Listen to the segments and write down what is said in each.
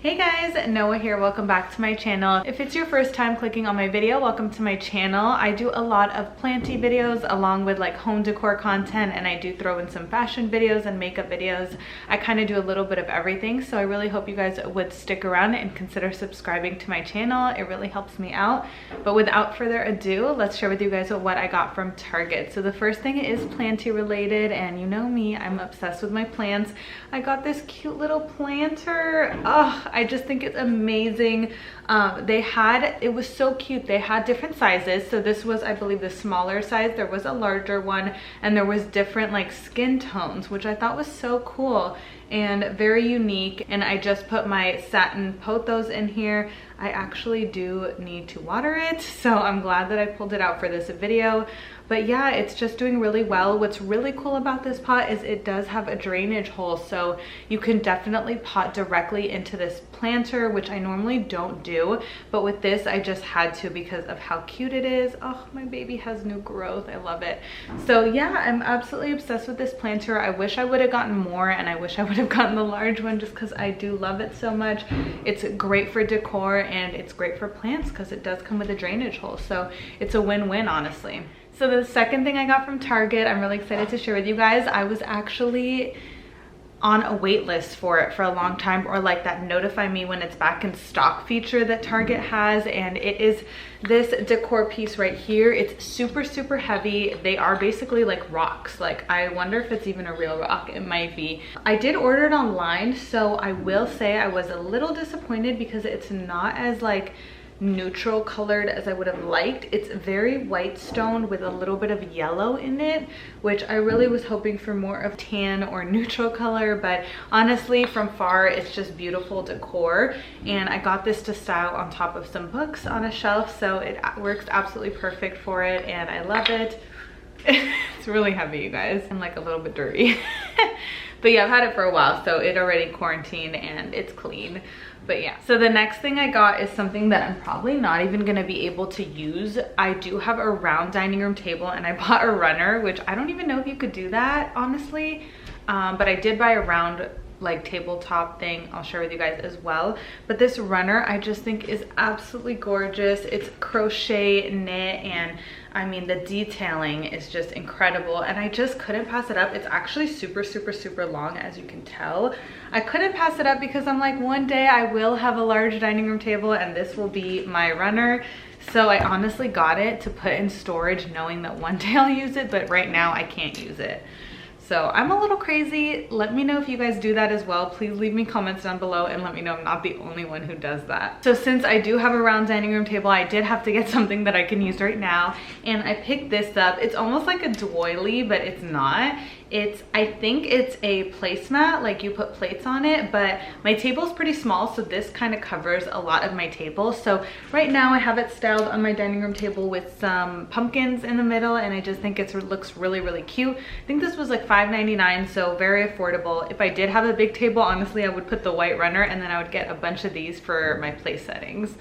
Hey guys, Noah here. Welcome back to my channel. If it's your first time clicking on my video, welcome to my channel. I do a lot of planty videos along with like home decor content, and I do throw in some fashion videos and makeup videos. I kind of do a little bit of everything, so I really hope you guys would stick around and consider subscribing to my channel. It really helps me out. But without further ado, let's share with you guys what I got from Target. So the first thing is planty related, and you know me, I'm obsessed with my plants. I got this cute little planter. Oh, I just think it's amazing. It was so cute. They had different sizes. So this was, I believe, the smaller size. There was a larger one, and there was different like skin tones, which I thought was so cool and very unique. And I just put my satin pothos in here. I actually do need to water it, so I'm glad that I pulled it out for this video. But yeah, it's just doing really well. What's really cool about this pot is it does have a drainage hole, so you can definitely pot directly into this planter, which I normally don't do, but with this I just had to because of how cute it is. Oh, my baby has new growth. I love it. So yeah, I'm absolutely obsessed with this planter. I wish I would have gotten more, and I wish I would have gotten the large one just because I do love it so much. It's great for decor and it's great for plants because it does come with a drainage hole, so it's a win-win, honestly. So the second thing I got from Target, I'm really excited to share with you guys. I was actually on a wait list for it for a long time, or like that notify me when it's back in stock feature that Target has, and it is this decor piece right here. It's super heavy. They are basically like rocks. Like, I wonder if it's even a real rock. It might be. I did order it online, so I will say I was a little disappointed because it's not as like neutral colored as I would have liked. It's very white stone with a little bit of yellow in it, which I really was hoping for more of tan or neutral color, but honestly from far it's just beautiful decor. And I got this to style on top of some books on a shelf, so it works absolutely perfect for it, and I love it. It's really heavy, you guys, and like a little bit dirty. But yeah, I've had it for a while, so it already quarantined and it's clean. But yeah, so the next thing I got is something that I'm probably not even gonna be able to use. I do have a round dining room table, and I bought a runner, which I don't even know if you could do that, honestly. But I did buy a round like tabletop thing. I'll share with you guys as well. But this runner I just think is absolutely gorgeous. It's crochet knit, and I mean the detailing is just incredible, and I just couldn't pass it up. It's actually super long, as you can tell. I couldn't pass it up because I'm like, one day I will have a large dining room table and this will be my runner. So I honestly got it to put in storage, knowing that one day I'll use it, but right now I can't use it. So I'm a little crazy. Let me know if you guys do that as well. Please leave me comments down below and let me know I'm not the only one who does that. So since I do have a round dining room table, I did have to get something that I can use right now. And I picked this up. It's almost like a doily, but it's not. I think it's a placemat, like you put plates on it, but my table is pretty small, so this kind of covers a lot of my table. So right now I have it styled on my dining room table with some pumpkins in the middle, and I just think it looks really cute. I think this was like $5.99, so very affordable. If I did have a big table, honestly, I would put the white runner, and then I would get a bunch of these for my place settings.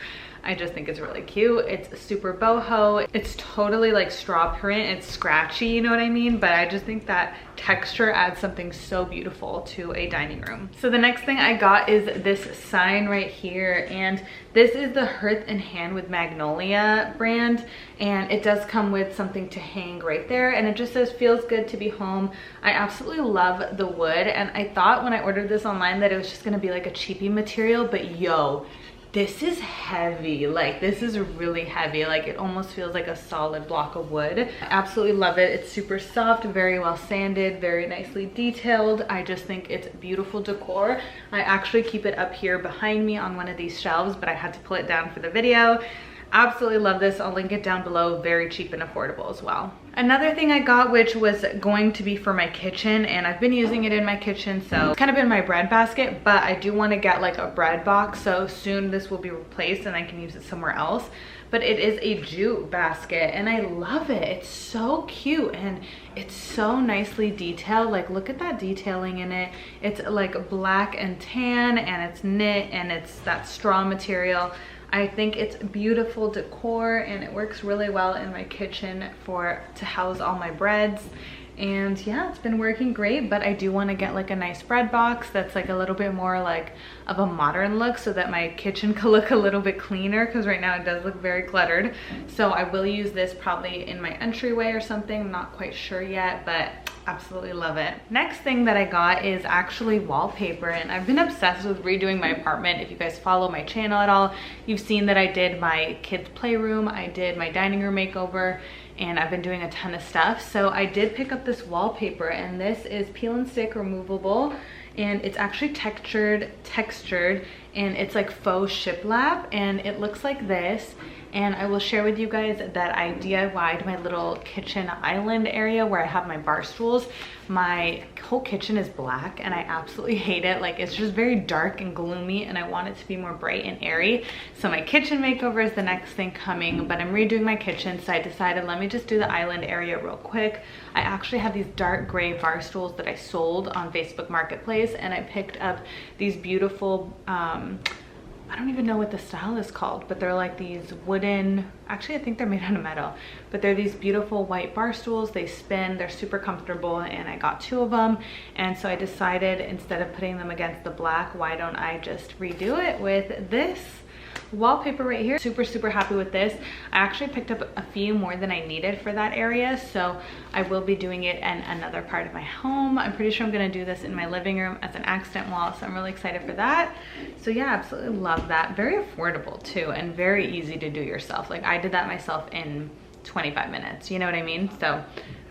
I just think it's really cute. It's super boho. It's totally like straw print. It's scratchy, you know what I mean? But I just think that texture adds something so beautiful to a dining room. So the next thing I got is this sign right here, and this is the Hearth Sign with Magnolia brand, and it does come with something to hang right there, and it just says feels good to be home. I absolutely love the wood, and I thought when I ordered this online that it was just gonna be like a cheapy material, but yo, this is heavy. Like, this is really heavy. Like, it almost feels like a solid block of wood. I absolutely love it. It's super soft, very well sanded, very nicely detailed. I just think it's beautiful decor. I actually keep it up here behind me on one of these shelves, but I had to pull it down for the video. Absolutely love this. I'll link it down below. Very cheap and affordable as well. Another thing I got, which was going to be for my kitchen, and I've been using it in my kitchen, so it's kind of been my bread basket, but I do want to get like a bread box, so soon this will be replaced and I can use it somewhere else. But it is a jute basket, and I love it. It's so cute, and it's so nicely detailed. Like, look at that detailing in it. It's like black and tan, and it's knit, and it's that straw material. I think it's beautiful decor, and it works really well in my kitchen to house all my breads. And yeah, it's been working great, but I do want to get like a nice bread box that's like a little bit more like of a modern look so that my kitchen can look a little bit cleaner, because right now it does look very cluttered. So I will use this probably in my entryway or something. I'm not quite sure yet, but absolutely love it. Next thing that I got is actually wallpaper, and I've been obsessed with redoing my apartment. If you guys follow my channel at all, you've seen that I did my kids' playroom, I did my dining room makeover, and I've been doing a ton of stuff. So I did pick up this wallpaper, and this is peel and stick removable, and it's actually textured, and it's like faux shiplap, and it looks like this. And I will share with you guys that I DIY'd my little kitchen island area where I have my bar stools. My whole kitchen is black and I absolutely hate it. Like, it's just very dark and gloomy, and I want it to be more bright and airy. So my kitchen makeover is the next thing coming, but I'm redoing my kitchen, so I decided let me just do the island area real quick. I actually have these dark gray bar stools that I sold on Facebook Marketplace, and I picked up these beautiful I don't even know what the style is called, but they're like these wooden, actually I think they're made out of metal, but they're these beautiful white bar stools. They spin, they're super comfortable, and I got 2 of them. And so I decided, instead of putting them against the black, why don't I just redo it with this wallpaper right here. Super happy with this. I actually picked up a few more than I needed for that area, so I will be doing it in another part of my home. I'm pretty sure I'm going to do this in my living room as an accent wall, so I'm really excited for that. So yeah, absolutely love that. Very affordable too, and very easy to do yourself. Like, I did that myself in 25 minutes, you know what I mean? So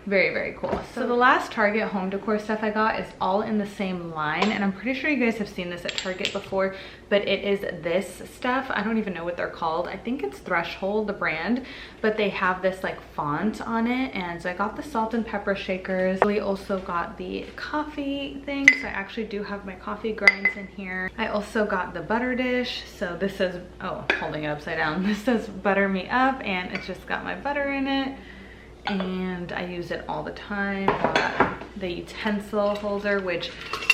very cool. So the last Target home decor stuff I got is all in the same line, and I'm pretty sure you guys have seen this at Target before, but it is this stuff. I don't even know what they're called. I think it's Threshold, the brand, but they have this like font on it. And so I got the salt and pepper shakers. I also got the coffee thing, so I actually do have my coffee grinds in here. I also got the butter dish. So this says, oh, holding it upside down, this says butter me up, and it's just got my butter in it, and I use it all the time. The utensil holder, which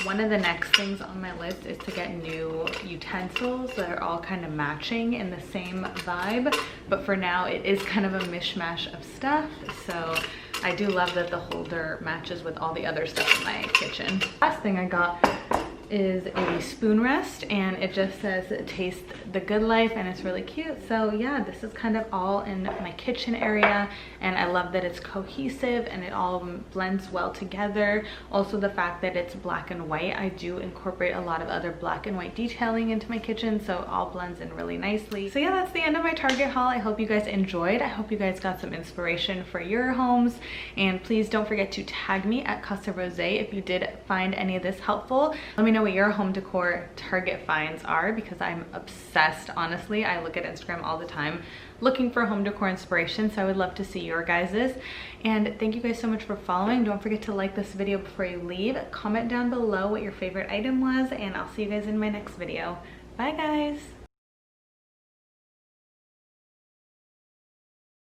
one of the next things on my list is to get new utensils that are all kind of matching in the same vibe, but for now it is kind of a mishmash of stuff. So I do love that the holder matches with all the other stuff in my kitchen. Last thing I got is a spoon rest, and it just says taste the good life, and it's really cute. So yeah, this is kind of all in my kitchen area, and I love that it's cohesive and it all blends well together. Also, the fact that it's black and white, I do incorporate a lot of other black and white detailing into my kitchen, so it all blends in really nicely. So yeah, that's the end of my Target haul. I hope you guys enjoyed. I hope you guys got some inspiration for your homes, and please don't forget to tag me at Rozay if you did find any of this helpful. Let me know what your home decor Target finds are, because I'm obsessed, honestly. I look at Instagram all the time looking for home decor inspiration, so I would love to see your guys's. And thank you guys so much for following. Don't forget to like this video before you leave. Comment down below what your favorite item was, and I'll see you guys in my next video. Bye guys.